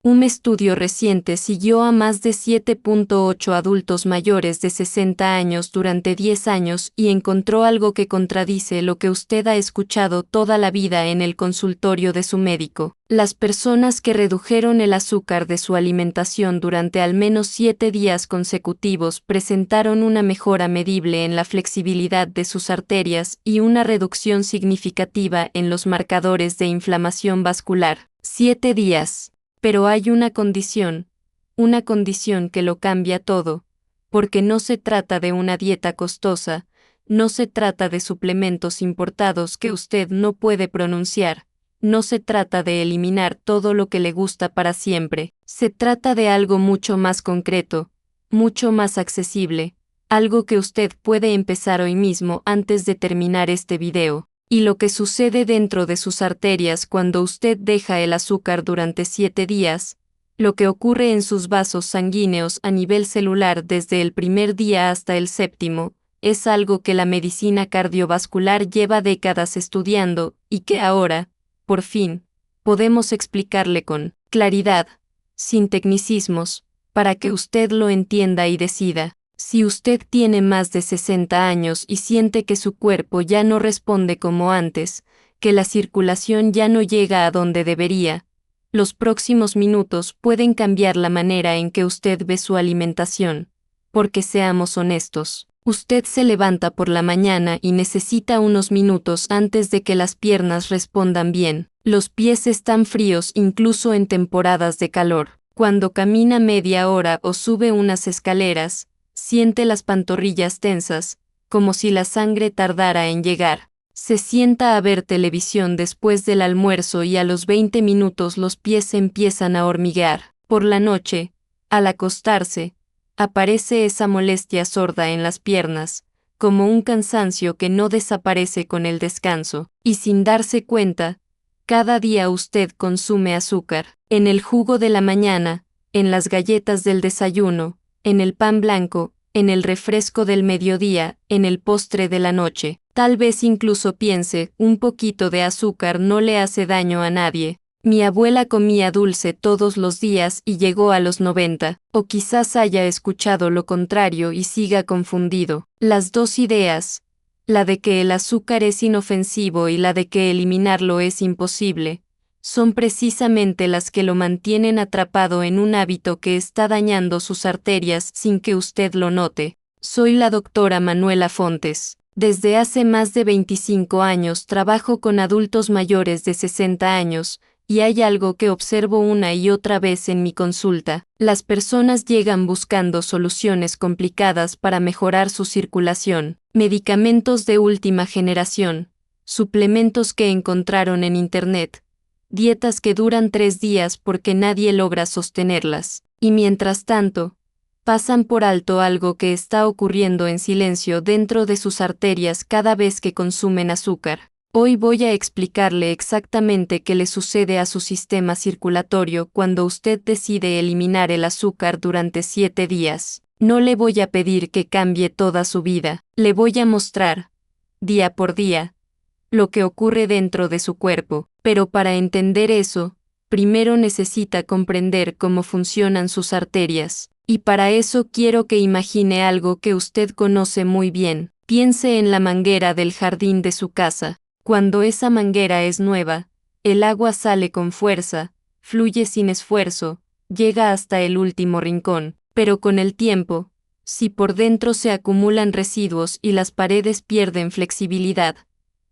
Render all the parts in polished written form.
Un estudio reciente siguió a más de 7.8 adultos mayores de 60 años durante 10 años y encontró algo que contradice lo que usted ha escuchado toda la vida en el consultorio de su médico. Las personas que redujeron el azúcar de su alimentación durante al menos 7 días consecutivos presentaron una mejora medible en la flexibilidad de sus arterias y una reducción significativa en los marcadores de inflamación vascular. 7 días. Pero hay una condición que lo cambia todo, porque no se trata de una dieta costosa, no se trata de suplementos importados que usted no puede pronunciar, no se trata de eliminar todo lo que le gusta para siempre, se trata de algo mucho más concreto, mucho más accesible, algo que usted puede empezar hoy mismo antes de terminar este video. Y lo que sucede dentro de sus arterias cuando usted deja el azúcar durante 7 días, lo que ocurre en sus vasos sanguíneos a nivel celular desde el primer día hasta el séptimo, es algo que la medicina cardiovascular lleva décadas estudiando y que ahora, por fin, podemos explicarle con claridad, sin tecnicismos, para que usted lo entienda y decida. Si usted tiene más de 60 años y siente que su cuerpo ya no responde como antes, que la circulación ya no llega a donde debería, los próximos minutos pueden cambiar la manera en que usted ve su alimentación. Porque seamos honestos, usted se levanta por la mañana y necesita unos minutos antes de que las piernas respondan bien. Los pies están fríos incluso en temporadas de calor. Cuando camina media hora o sube unas escaleras, siente las pantorrillas tensas, como si la sangre tardara en llegar. Se sienta a ver televisión después del almuerzo y a los 20 minutos los pies empiezan a hormiguear. Por la noche, al acostarse, aparece esa molestia sorda en las piernas, como un cansancio que no desaparece con el descanso. Y sin darse cuenta, cada día usted consume azúcar, en el jugo de la mañana, en las galletas del desayuno, en el pan blanco, en el refresco del mediodía, en el postre de la noche. Tal vez incluso piense, un poquito de azúcar no le hace daño a nadie. Mi abuela comía dulce todos los días y llegó a los 90, o quizás haya escuchado lo contrario y siga confundido. Las dos ideas, la de que el azúcar es inofensivo y la de que eliminarlo es imposible, son precisamente las que lo mantienen atrapado en un hábito que está dañando sus arterias sin que usted lo note. Soy la doctora Manuela Fontes. Desde hace más de 25 años trabajo con adultos mayores de 60 años, y hay algo que observo una y otra vez en mi consulta. Las personas llegan buscando soluciones complicadas para mejorar su circulación, medicamentos de última generación, suplementos que encontraron en Internet, dietas que duran 3 días porque nadie logra sostenerlas, y mientras tanto, pasan por alto algo que está ocurriendo en silencio dentro de sus arterias cada vez que consumen azúcar. Hoy voy a explicarle exactamente qué le sucede a su sistema circulatorio cuando usted decide eliminar el azúcar durante 7 días. No le voy a pedir que cambie toda su vida, le voy a mostrar, día por día, lo que ocurre dentro de su cuerpo, pero para entender eso, primero necesita comprender cómo funcionan sus arterias, y para eso quiero que imagine algo que usted conoce muy bien. Piense en la manguera del jardín de su casa. Cuando esa manguera es nueva, el agua sale con fuerza, fluye sin esfuerzo, llega hasta el último rincón, pero con el tiempo, si por dentro se acumulan residuos y las paredes pierden flexibilidad,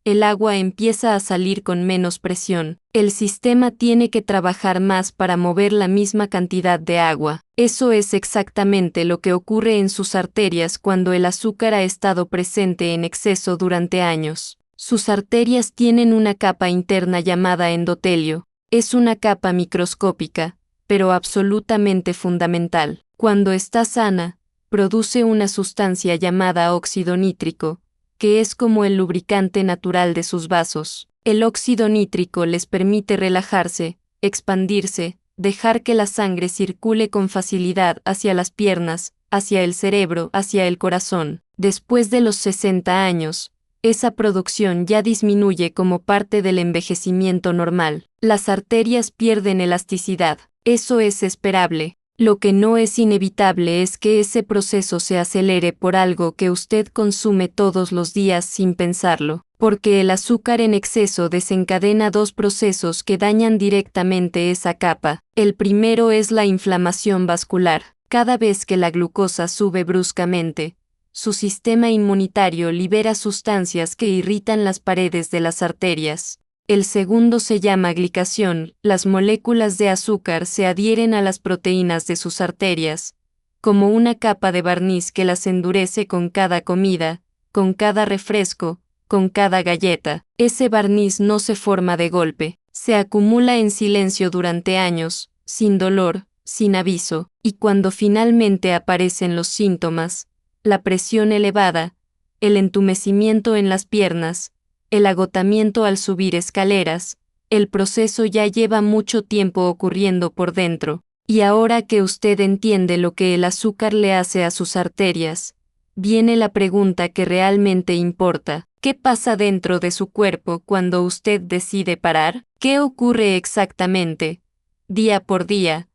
el agua empieza a salir con menos presión. El sistema tiene que trabajar más para mover la misma cantidad de agua. Eso es exactamente lo que ocurre en sus arterias cuando el azúcar ha estado presente en exceso durante años. Sus arterias tienen una capa interna llamada endotelio. Es una capa microscópica, pero absolutamente fundamental. Cuando está sana, produce una sustancia llamada óxido nítrico, que es como el lubricante natural de sus vasos. El óxido nítrico les permite relajarse, expandirse, dejar que la sangre circule con facilidad hacia las piernas, hacia el cerebro, hacia el corazón. Después de los 60 años, esa producción ya disminuye como parte del envejecimiento normal. Las arterias pierden elasticidad. Eso es esperable. Lo que no es inevitable es que ese proceso se acelere por algo que usted consume todos los días sin pensarlo, porque el azúcar en exceso desencadena dos procesos que dañan directamente esa capa. El primero es la inflamación vascular. Cada vez que la glucosa sube bruscamente, su sistema inmunitario libera sustancias que irritan las paredes de las arterias. El segundo se llama glicación. Las moléculas de azúcar se adhieren a las proteínas de sus arterias, como una capa de barniz que las endurece con cada comida, con cada refresco, con cada galleta. Ese barniz no se forma de golpe, se acumula en silencio durante años, sin dolor, sin aviso, y cuando finalmente aparecen los síntomas, la presión elevada, el entumecimiento en las piernas, el agotamiento al subir escaleras, el proceso ya lleva mucho tiempo ocurriendo por dentro, y ahora que usted entiende lo que el azúcar le hace a sus arterias, viene la pregunta que realmente importa: ¿qué pasa dentro de su cuerpo cuando usted decide parar? ¿Qué ocurre exactamente, día por día,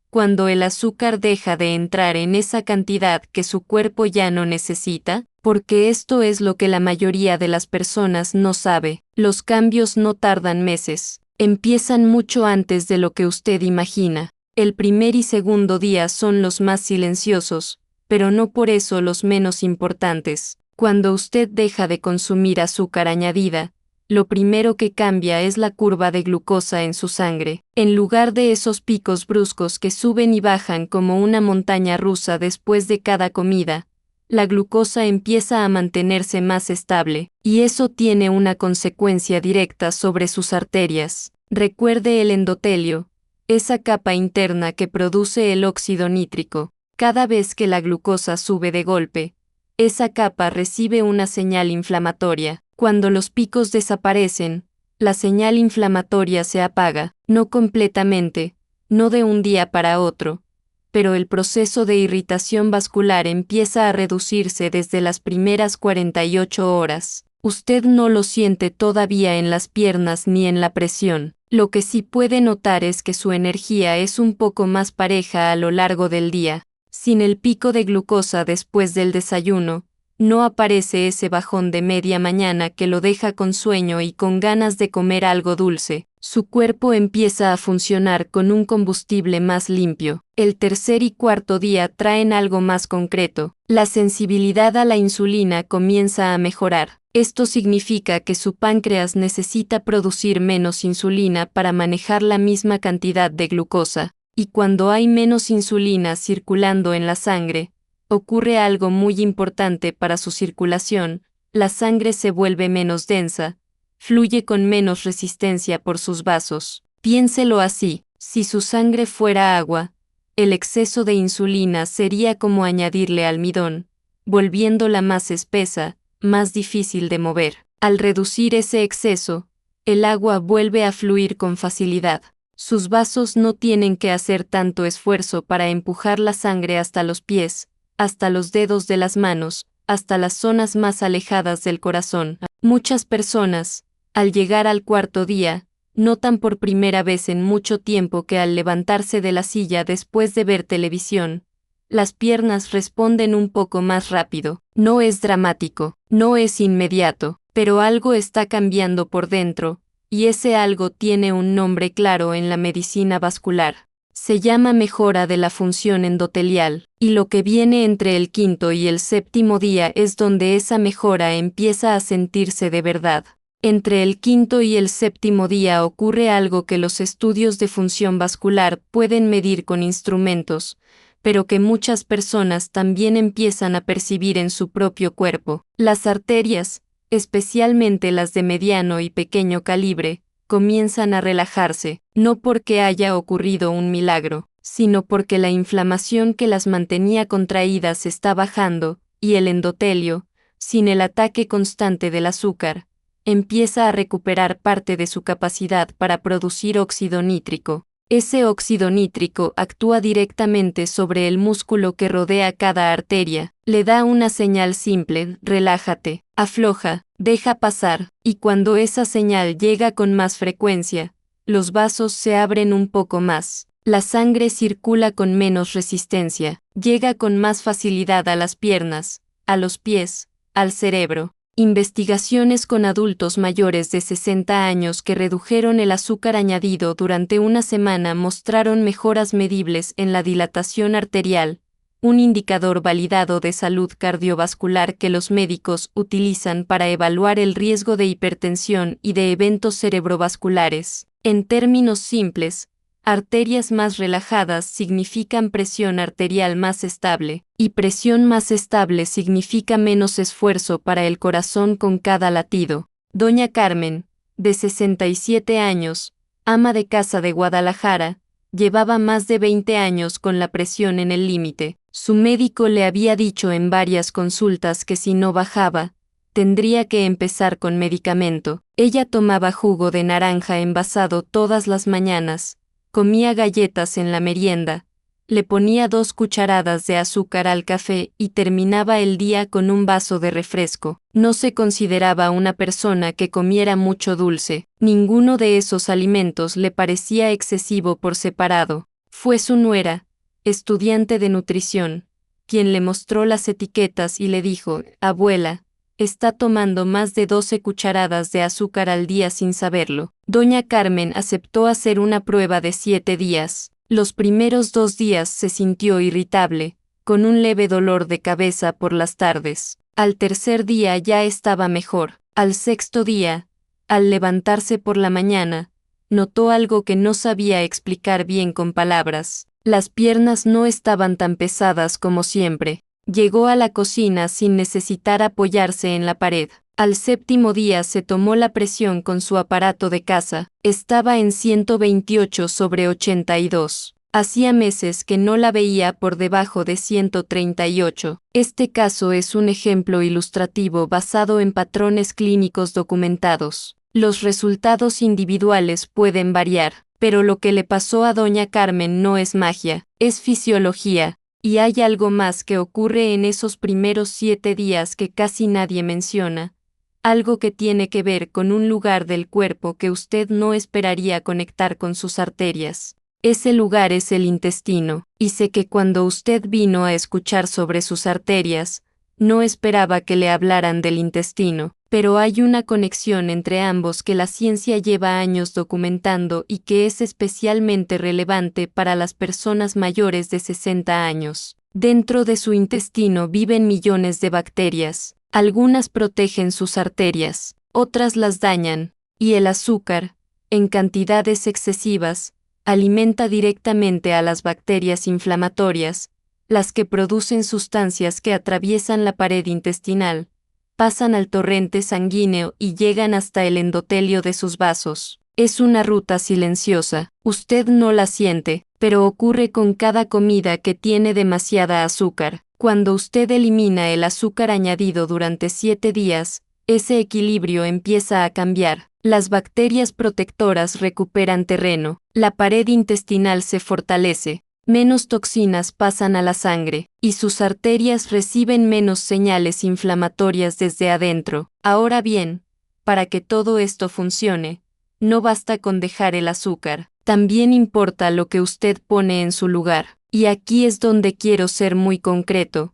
cuando el azúcar deja de entrar en esa cantidad que su cuerpo ya no necesita? Porque esto es lo que la mayoría de las personas no sabe. Los cambios no tardan meses. Empiezan mucho antes de lo que usted imagina. El primer y segundo día son los más silenciosos, pero no por eso los menos importantes. Cuando usted deja de consumir azúcar añadida, lo primero que cambia es la curva de glucosa en su sangre. En lugar de esos picos bruscos que suben y bajan como una montaña rusa después de cada comida, la glucosa empieza a mantenerse más estable, y eso tiene una consecuencia directa sobre sus arterias. Recuerde el endotelio, esa capa interna que produce el óxido nítrico. Cada vez que la glucosa sube de golpe, esa capa recibe una señal inflamatoria. Cuando los picos desaparecen, la señal inflamatoria se apaga, no completamente, no de un día para otro, pero el proceso de irritación vascular empieza a reducirse desde las primeras 48 horas. Usted no lo siente todavía en las piernas ni en la presión. Lo que sí puede notar es que su energía es un poco más pareja a lo largo del día. Sin el pico de glucosa después del desayuno, no aparece ese bajón de media mañana que lo deja con sueño y con ganas de comer algo dulce. Su cuerpo empieza a funcionar con un combustible más limpio. El tercer y cuarto día traen algo más concreto. La sensibilidad a la insulina comienza a mejorar. Esto significa que su páncreas necesita producir menos insulina para manejar la misma cantidad de glucosa. Y cuando hay menos insulina circulando en la sangre, ocurre algo muy importante para su circulación: la sangre se vuelve menos densa, fluye con menos resistencia por sus vasos. Piénselo así: si su sangre fuera agua, el exceso de insulina sería como añadirle almidón, volviéndola más espesa, más difícil de mover. Al reducir ese exceso, el agua vuelve a fluir con facilidad. Sus vasos no tienen que hacer tanto esfuerzo para empujar la sangre hasta los pies, hasta los dedos de las manos, hasta las zonas más alejadas del corazón. Muchas personas, al llegar al cuarto día, notan por primera vez en mucho tiempo que al levantarse de la silla después de ver televisión, las piernas responden un poco más rápido. No es dramático, no es inmediato, pero algo está cambiando por dentro, y ese algo tiene un nombre claro en la medicina vascular. Se llama mejora de la función endotelial, y lo que viene entre el quinto y el séptimo día es donde esa mejora empieza a sentirse de verdad. Entre el quinto y el séptimo día ocurre algo que los estudios de función vascular pueden medir con instrumentos, pero que muchas personas también empiezan a percibir en su propio cuerpo. Las arterias, especialmente las de mediano y pequeño calibre, comienzan a relajarse, no porque haya ocurrido un milagro, sino porque la inflamación que las mantenía contraídas está bajando, y el endotelio, sin el ataque constante del azúcar, empieza a recuperar parte de su capacidad para producir óxido nítrico. Ese óxido nítrico actúa directamente sobre el músculo que rodea cada arteria, le da una señal simple, relájate, afloja, deja pasar, y cuando esa señal llega con más frecuencia, los vasos se abren un poco más. La sangre circula con menos resistencia, llega con más facilidad a las piernas, a los pies, al cerebro. Investigaciones con adultos mayores de 60 años que redujeron el azúcar añadido durante una semana mostraron mejoras medibles en la dilatación arterial, un indicador validado de salud cardiovascular que los médicos utilizan para evaluar el riesgo de hipertensión y de eventos cerebrovasculares. En términos simples, arterias más relajadas significan presión arterial más estable, y presión más estable significa menos esfuerzo para el corazón con cada latido. Doña Carmen, de 67 años, ama de casa de Guadalajara, llevaba más de 20 años con la presión en el límite. Su médico le había dicho en varias consultas que si no bajaba, tendría que empezar con medicamento. Ella tomaba jugo de naranja envasado todas las mañanas, comía galletas en la merienda, le ponía 2 cucharadas de azúcar al café y terminaba el día con un vaso de refresco. No se consideraba una persona que comiera mucho dulce. Ninguno de esos alimentos le parecía excesivo por separado. Fue su nuera, estudiante de nutrición, quien le mostró las etiquetas y le dijo: «Abuela, está tomando más de 12 cucharadas de azúcar al día sin saberlo». Doña Carmen aceptó hacer una prueba de 7 días. Los primeros 2 días se sintió irritable, con un leve dolor de cabeza por las tardes. Al tercer día ya estaba mejor. Al sexto día, al levantarse por la mañana, notó algo que no sabía explicar bien con palabras. Las piernas no estaban tan pesadas como siempre. Llegó a la cocina sin necesitar apoyarse en la pared. Al séptimo día se tomó la presión con su aparato de casa. Estaba en 128/82. Hacía meses que no la veía por debajo de 138. Este caso es un ejemplo ilustrativo basado en patrones clínicos documentados. Los resultados individuales pueden variar, pero lo que le pasó a doña Carmen no es magia, es fisiología. Y hay algo más que ocurre en esos primeros 7 días que casi nadie menciona. Algo que tiene que ver con un lugar del cuerpo que usted no esperaría conectar con sus arterias. Ese lugar es el intestino, y sé que cuando usted vino a escuchar sobre sus arterias, no esperaba que le hablaran del intestino, pero hay una conexión entre ambos que la ciencia lleva años documentando y que es especialmente relevante para las personas mayores de 60 años. Dentro de su intestino viven millones de bacterias. Algunas protegen sus arterias, otras las dañan, y el azúcar, en cantidades excesivas, alimenta directamente a las bacterias inflamatorias, las que producen sustancias que atraviesan la pared intestinal, pasan al torrente sanguíneo y llegan hasta el endotelio de sus vasos. Es una ruta silenciosa, usted no la siente, pero ocurre con cada comida que tiene demasiada azúcar. Cuando usted elimina el azúcar añadido durante 7 días, ese equilibrio empieza a cambiar. Las bacterias protectoras recuperan terreno, la pared intestinal se fortalece, menos toxinas pasan a la sangre, y sus arterias reciben menos señales inflamatorias desde adentro. Ahora bien, para que todo esto funcione, no basta con dejar el azúcar, también importa lo que usted pone en su lugar. Y aquí es donde quiero ser muy concreto,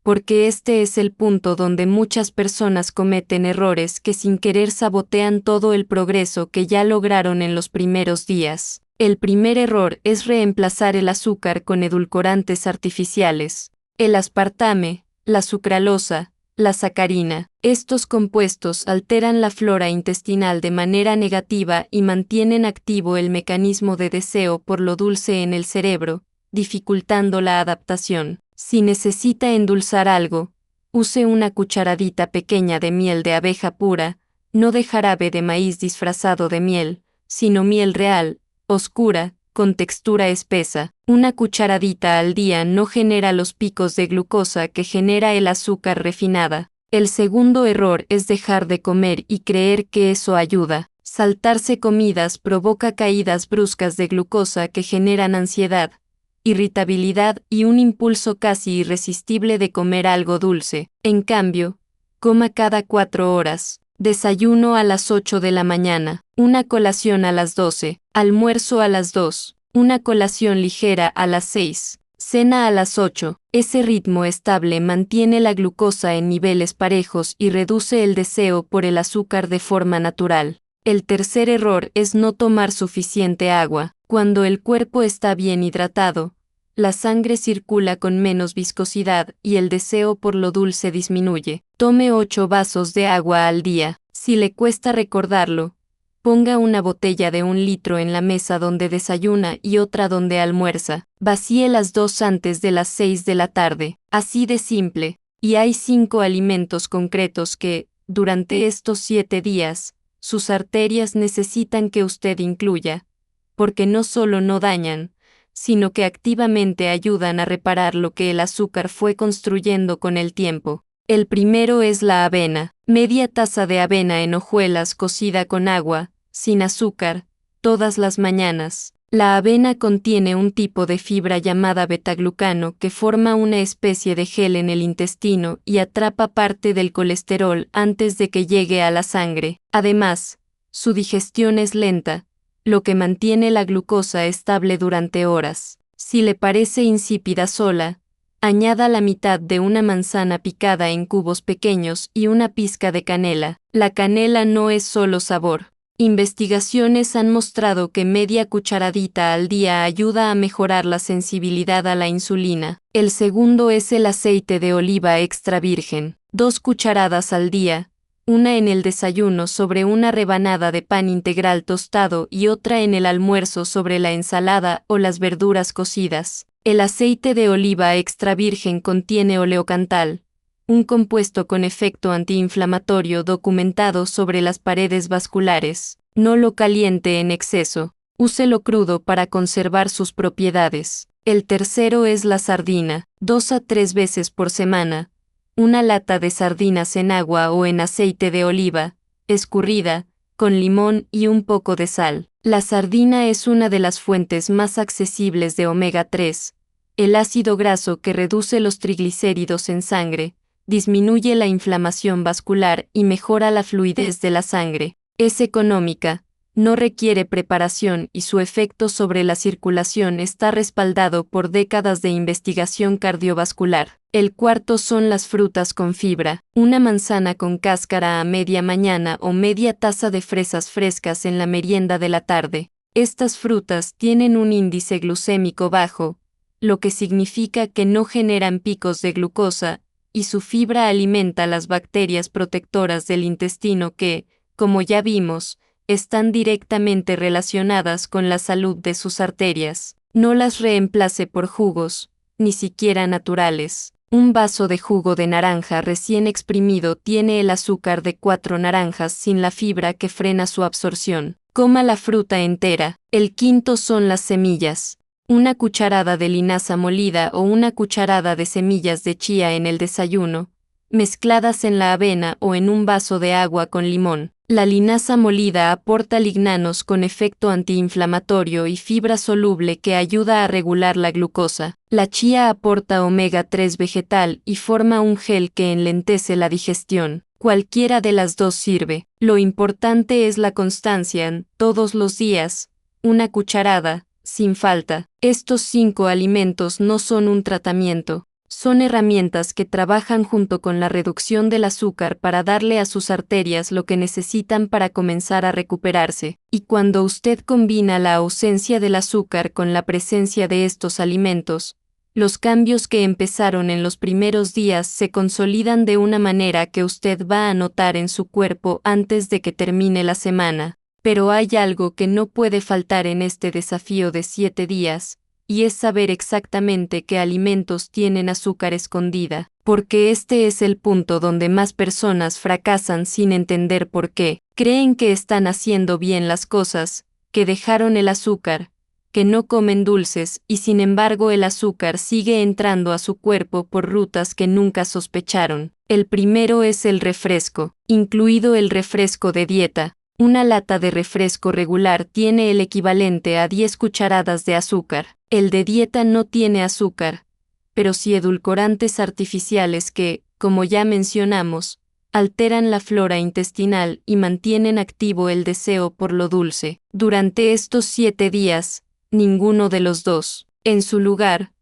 porque este es el punto donde muchas personas cometen errores que sin querer sabotean todo el progreso que ya lograron en los primeros días. El primer error es reemplazar el azúcar con edulcorantes artificiales. El aspartame, la sucralosa, la sacarina. Estos compuestos alteran la flora intestinal de manera negativa y mantienen activo el mecanismo de deseo por lo dulce en el cerebro, dificultando la adaptación. Si necesita endulzar algo, use una cucharadita pequeña de miel de abeja pura, no de jarabe de maíz disfrazado de miel, sino miel real, oscura, con textura espesa. Una cucharadita al día no genera los picos de glucosa que genera el azúcar refinada. El segundo error es dejar de comer y creer que eso ayuda. Saltarse comidas provoca caídas bruscas de glucosa que generan ansiedad, irritabilidad y un impulso casi irresistible de comer algo dulce. En cambio, coma cada 4 horas. Desayuno a las 8 de la mañana, una colación a las 12, almuerzo a las 2, una colación ligera a las 6, cena a las 8. Ese ritmo estable mantiene la glucosa en niveles parejos y reduce el deseo por el azúcar de forma natural. El tercer error es no tomar suficiente agua. Cuando el cuerpo está bien hidratado, la sangre circula con menos viscosidad y el deseo por lo dulce disminuye. Tome 8 vasos de agua al día. Si le cuesta recordarlo, ponga una botella de 1 litro en la mesa donde desayuna y otra donde almuerza. Vacíe las dos antes de las 6 de la tarde. Así de simple. Y hay 5 alimentos concretos que, durante estos 7 días, sus arterias necesitan que usted incluya, porque no solo no dañan, sino que activamente ayudan a reparar lo que el azúcar fue construyendo con el tiempo. El primero es la avena. Media taza de avena en hojuelas cocida con agua, sin azúcar, todas las mañanas. La avena contiene un tipo de fibra llamada betaglucano que forma una especie de gel en el intestino y atrapa parte del colesterol antes de que llegue a la sangre. Además, su digestión es lenta, lo que mantiene la glucosa estable durante horas. Si le parece insípida sola, añada la mitad de una manzana picada en cubos pequeños y una pizca de canela. La canela no es solo sabor. Investigaciones han mostrado que media cucharadita al día ayuda a mejorar la sensibilidad a la insulina. El segundo es el aceite de oliva extra virgen. 2 cucharadas al día, una en el desayuno sobre una rebanada de pan integral tostado y otra en el almuerzo sobre la ensalada o las verduras cocidas. El aceite de oliva extra virgen contiene oleocantal, un compuesto con efecto antiinflamatorio documentado sobre las paredes vasculares. No lo caliente en exceso, úselo crudo para conservar sus propiedades. El tercero es la sardina. 2 a 3 veces por semana, una lata de sardinas en agua o en aceite de oliva, escurrida, con limón y un poco de sal. La sardina es una de las fuentes más accesibles de omega 3, el ácido graso que reduce los triglicéridos en sangre, disminuye la inflamación vascular y mejora la fluidez de la sangre. Es económica, no requiere preparación y su efecto sobre la circulación está respaldado por décadas de investigación cardiovascular. El cuarto son las frutas con fibra. Una manzana con cáscara a media mañana o media taza de fresas frescas en la merienda de la tarde. Estas frutas tienen un índice glucémico bajo, lo que significa que no generan picos de glucosa, y su fibra alimenta las bacterias protectoras del intestino que, como ya vimos, están directamente relacionadas con la salud de sus arterias. No las reemplace por jugos, ni siquiera naturales. Un vaso de jugo de naranja recién exprimido tiene el azúcar de 4 naranjas sin la fibra que frena su absorción. Coma la fruta entera. El quinto son las semillas. Una cucharada de linaza molida o una cucharada de semillas de chía en el desayuno, mezcladas en la avena o en un vaso de agua con limón. La linaza molida aporta lignanos con efecto antiinflamatorio y fibra soluble que ayuda a regular la glucosa. La chía aporta omega 3 vegetal y forma un gel que enlentece la digestión. Cualquiera de las dos sirve. Lo importante es la constancia, todos los días, una cucharada, sin falta. Estos 5 alimentos no son un tratamiento, son herramientas que trabajan junto con la reducción del azúcar para darle a sus arterias lo que necesitan para comenzar a recuperarse. Y cuando usted combina la ausencia del azúcar con la presencia de estos alimentos, los cambios que empezaron en los primeros días se consolidan de una manera que usted va a notar en su cuerpo antes de que termine la semana. Pero hay algo que no puede faltar en este desafío de 7 días, y es saber exactamente qué alimentos tienen azúcar escondida, porque este es el punto donde más personas fracasan sin entender por qué. Creen que están haciendo bien las cosas, que dejaron el azúcar, que no comen dulces y sin embargo el azúcar sigue entrando a su cuerpo por rutas que nunca sospecharon. El primero es el refresco, incluido el refresco de dieta. Una lata de refresco regular tiene el equivalente a 10 cucharadas de azúcar. El de dieta no tiene azúcar, pero sí edulcorantes artificiales que, como ya mencionamos, alteran la flora intestinal y mantienen activo el deseo por lo dulce. Durante estos 7 días, ninguno de los dos. En su lugar,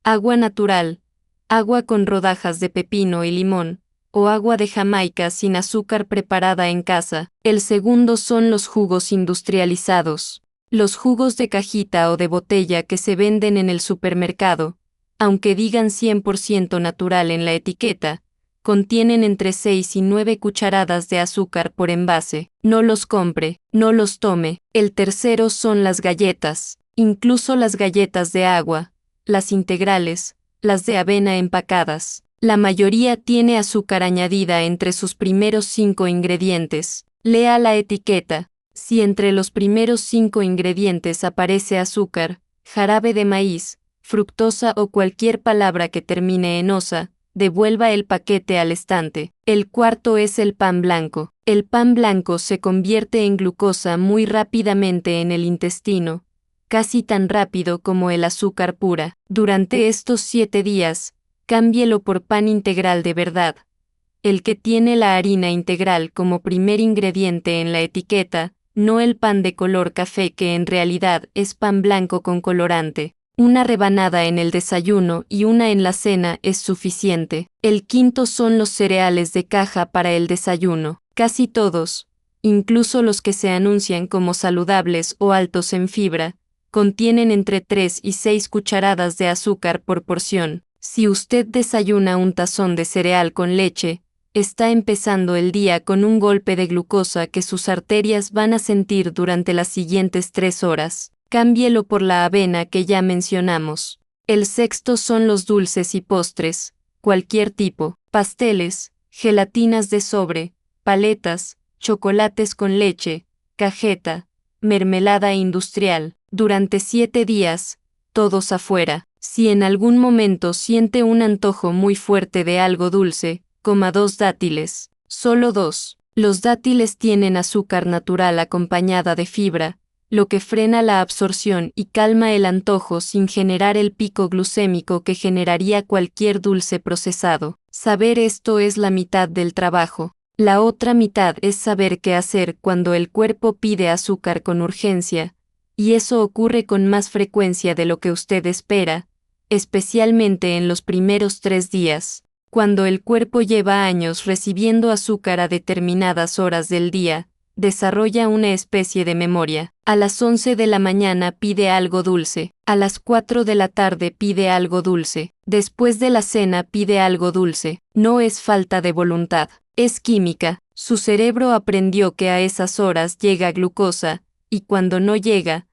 agua natural, agua con rodajas de pepino y limón, o agua de Jamaica sin azúcar preparada en casa. El segundo son los jugos industrializados. Los jugos de cajita o de botella que se venden en el supermercado, aunque digan 100% natural en la etiqueta, contienen entre 6 y 9 cucharadas de azúcar por envase. No los compre, no los tome. El tercero son las galletas, incluso las galletas de agua, las integrales, las de avena empacadas. La mayoría tiene azúcar añadida entre sus primeros 5 ingredientes. Lea la etiqueta. Si entre los primeros 5 ingredientes aparece azúcar, jarabe de maíz, fructosa o cualquier palabra que termine en osa, devuelva el paquete al estante. El cuarto es el pan blanco. El pan blanco se convierte en glucosa muy rápidamente en el intestino, casi tan rápido como el azúcar pura. Durante estos 7 días, cámbielo por pan integral de verdad, el que tiene la harina integral como primer ingrediente en la etiqueta, no el pan de color café que en realidad es pan blanco con colorante. Una rebanada en el desayuno y una en la cena es suficiente. El quinto son los cereales de caja para el desayuno. Casi todos, incluso los que se anuncian como saludables o altos en fibra, contienen entre 3 y 6 cucharadas de azúcar por porción. Si usted desayuna un tazón de cereal con leche, está empezando el día con un golpe de glucosa que sus arterias van a sentir durante las siguientes 3 horas. Cámbielo por la avena que ya mencionamos. El sexto son los dulces y postres, cualquier tipo, pasteles, gelatinas de sobre, paletas, chocolates con leche, cajeta, mermelada industrial. Durante 7 días, todos afuera. Si en algún momento siente un antojo muy fuerte de algo dulce, coma 2 dátiles, solo 2. Los dátiles tienen azúcar natural acompañada de fibra, lo que frena la absorción y calma el antojo sin generar el pico glucémico que generaría cualquier dulce procesado. Saber esto es la mitad del trabajo. La otra mitad es saber qué hacer cuando el cuerpo pide azúcar con urgencia, y eso ocurre con más frecuencia de lo que usted espera, especialmente en los primeros 3 días, cuando el cuerpo lleva años recibiendo azúcar a determinadas horas del día, desarrolla una especie de memoria. A las 11 de la mañana pide algo dulce, a las 4 de la tarde pide algo dulce, después de la cena pide algo dulce. No es falta de voluntad, es química. Su cerebro aprendió que a esas horas llega glucosa, y cuando no llega,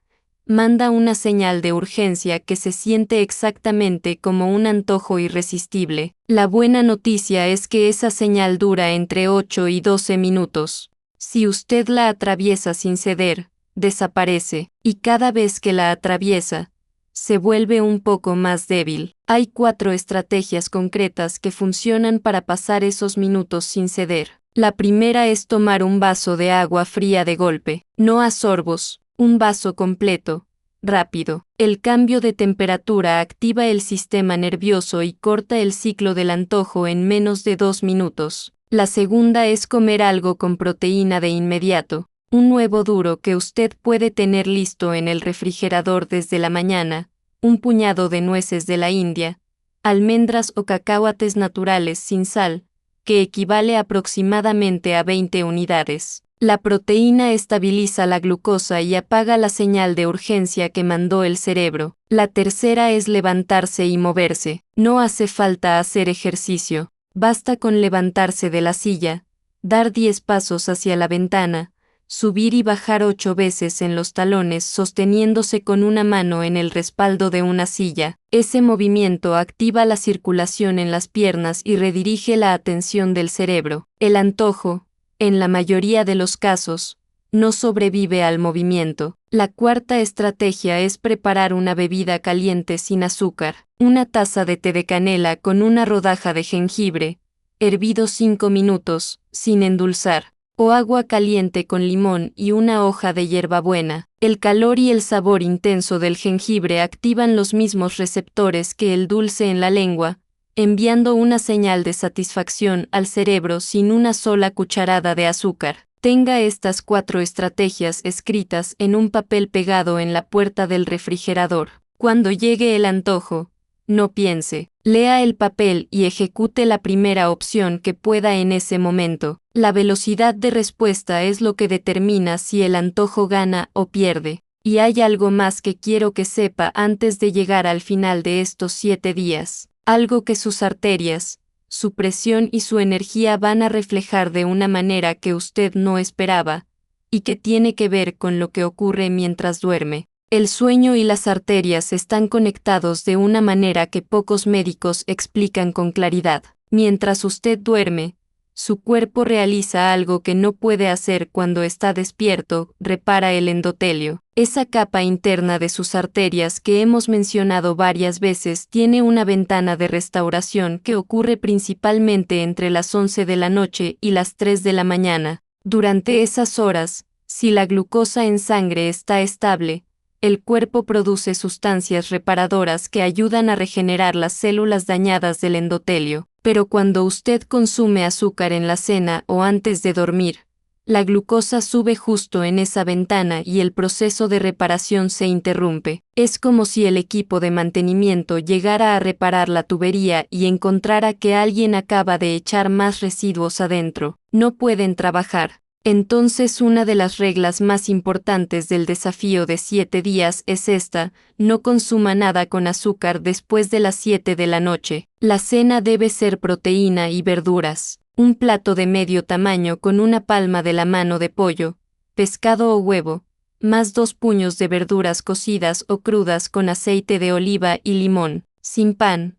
manda una señal de urgencia que se siente exactamente como un antojo irresistible. La buena noticia es que esa señal dura entre 8 y 12 minutos. Si usted la atraviesa sin ceder, desaparece, y cada vez que la atraviesa, se vuelve un poco más débil. Hay 4 estrategias concretas que funcionan para pasar esos minutos sin ceder. La primera es tomar un vaso de agua fría de golpe, no a sorbos. Un vaso completo, rápido. El cambio de temperatura activa el sistema nervioso y corta el ciclo del antojo en menos de 2 minutos. La segunda es comer algo con proteína de inmediato, un huevo duro que usted puede tener listo en el refrigerador desde la mañana, un puñado de nueces de la India, almendras o cacahuates naturales sin sal, que equivale aproximadamente a 20 unidades. La proteína estabiliza la glucosa y apaga la señal de urgencia que mandó el cerebro. La tercera es levantarse y moverse. No hace falta hacer ejercicio. Basta con levantarse de la silla, dar 10 pasos hacia la ventana, subir y bajar 8 veces en los talones sosteniéndose con una mano en el respaldo de una silla. Ese movimiento activa la circulación en las piernas y redirige la atención del cerebro. El antojo, en la mayoría de los casos, no sobrevive al movimiento. La cuarta estrategia es preparar una bebida caliente sin azúcar. Una taza de té de canela con una rodaja de jengibre, hervido 5 minutos, sin endulzar. o agua caliente con limón y una hoja de hierbabuena. El calor y el sabor intenso del jengibre activan los mismos receptores que el dulce en la lengua, enviando una señal de satisfacción al cerebro sin una sola cucharada de azúcar. Tenga estas 4 estrategias escritas en un papel pegado en la puerta del refrigerador. Cuando llegue el antojo, no piense, lea el papel y ejecute la primera opción que pueda en ese momento. La velocidad de respuesta es lo que determina si el antojo gana o pierde. Y hay algo más que quiero que sepa antes de llegar al final de estos 7 días. Algo que sus arterias, su presión y su energía van a reflejar de una manera que usted no esperaba, y que tiene que ver con lo que ocurre mientras duerme. El sueño y las arterias están conectados de una manera que pocos médicos explican con claridad. Mientras usted duerme, su cuerpo realiza algo que no puede hacer cuando está despierto, repara el endotelio. Esa capa interna de sus arterias que hemos mencionado varias veces tiene una ventana de restauración que ocurre principalmente entre las 11 de la noche y las 3 de la mañana. Durante esas horas, si la glucosa en sangre está estable, el cuerpo produce sustancias reparadoras que ayudan a regenerar las células dañadas del endotelio. Pero cuando usted consume azúcar en la cena o antes de dormir, la glucosa sube justo en esa ventana y el proceso de reparación se interrumpe. Es como si el equipo de mantenimiento llegara a reparar la tubería y encontrara que alguien acaba de echar más residuos adentro. No pueden trabajar. Entonces una de las reglas más importantes del desafío de 7 días es esta: no consuma nada con azúcar después de las 7 de la noche. La cena debe ser proteína y verduras. Un plato de medio tamaño con una palma de la mano de pollo, pescado o huevo, más 2 puños de verduras cocidas o crudas con aceite de oliva y limón, sin pan,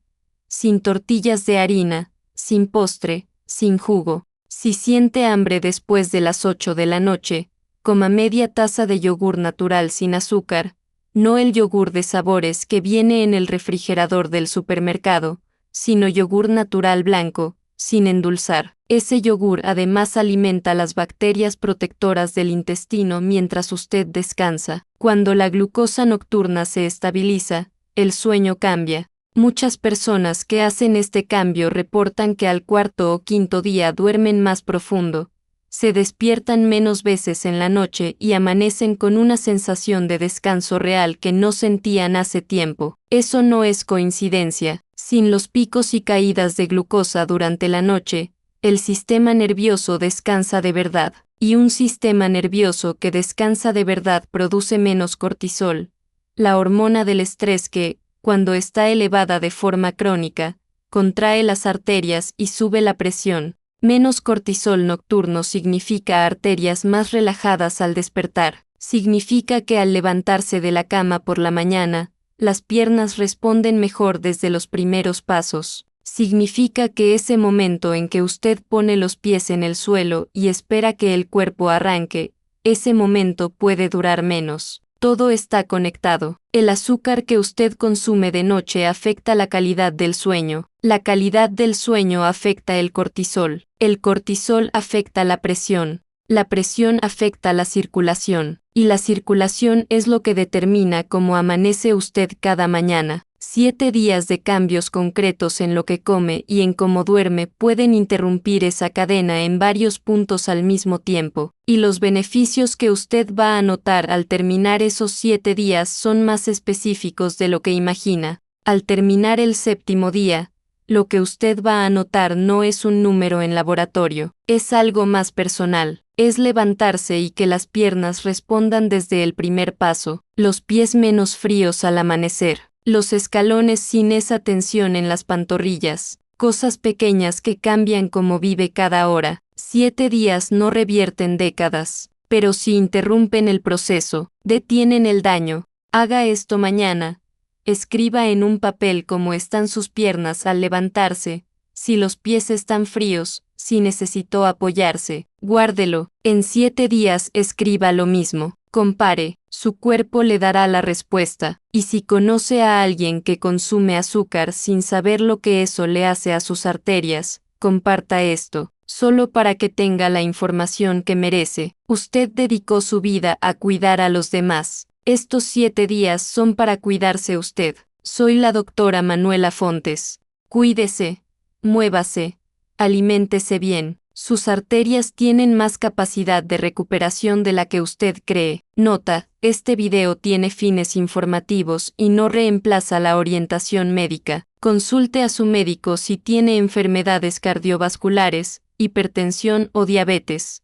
sin tortillas de harina, sin postre, sin jugo. Si siente hambre después de las 8 de la noche, coma media taza de yogur natural sin azúcar, no el yogur de sabores que viene en el refrigerador del supermercado, sino yogur natural blanco, sin endulzar. Ese yogur además alimenta las bacterias protectoras del intestino mientras usted descansa. Cuando la glucosa nocturna se estabiliza, el sueño cambia. Muchas personas que hacen este cambio reportan que al 4.º o 5.º día duermen más profundo, se despiertan menos veces en la noche y amanecen con una sensación de descanso real que no sentían hace tiempo. Eso no es coincidencia. Sin los picos y caídas de glucosa durante la noche, el sistema nervioso descansa de verdad. Y un sistema nervioso que descansa de verdad produce menos cortisol, la hormona del estrés que, cuando está elevada de forma crónica, contrae las arterias y sube la presión. Menos cortisol nocturno significa arterias más relajadas al despertar. Significa que al levantarse de la cama por la mañana, las piernas responden mejor desde los primeros pasos. Significa que ese momento en que usted pone los pies en el suelo y espera que el cuerpo arranque, ese momento puede durar menos. Todo está conectado. El azúcar que usted consume de noche afecta la calidad del sueño. La calidad del sueño afecta el cortisol. El cortisol afecta la presión. La presión afecta la circulación. Y la circulación es lo que determina cómo amanece usted cada mañana. 7 días de cambios concretos en lo que come y en cómo duerme pueden interrumpir esa cadena en varios puntos al mismo tiempo, y los beneficios que usted va a notar al terminar esos 7 días son más específicos de lo que imagina. Al terminar el 7.º día, lo que usted va a notar no es un número en laboratorio, es algo más personal. Es levantarse y que las piernas respondan desde el primer paso, los pies menos fríos al amanecer, los escalones sin esa tensión en las pantorrillas, cosas pequeñas que cambian cómo vive cada hora. 7 días no revierten décadas, pero si interrumpen el proceso, detienen el daño. Haga esto mañana. Escriba en un papel cómo están sus piernas al levantarse, si los pies están fríos, si necesitó apoyarse. Guárdelo. En 7 días escriba lo mismo. Compare, su cuerpo le dará la respuesta, y si conoce a alguien que consume azúcar sin saber lo que eso le hace a sus arterias, comparta esto. solo para que tenga la información que merece. Usted dedicó su vida a cuidar a los demás. Estos 7 días son para cuidarse usted. Soy la doctora Manuela Fontes. Cuídese, muévase, aliméntese bien. Sus arterias tienen más capacidad de recuperación de la que usted cree. Nota, este video tiene fines informativos y no reemplaza la orientación médica. Consulte a su médico si tiene enfermedades cardiovasculares, hipertensión o diabetes.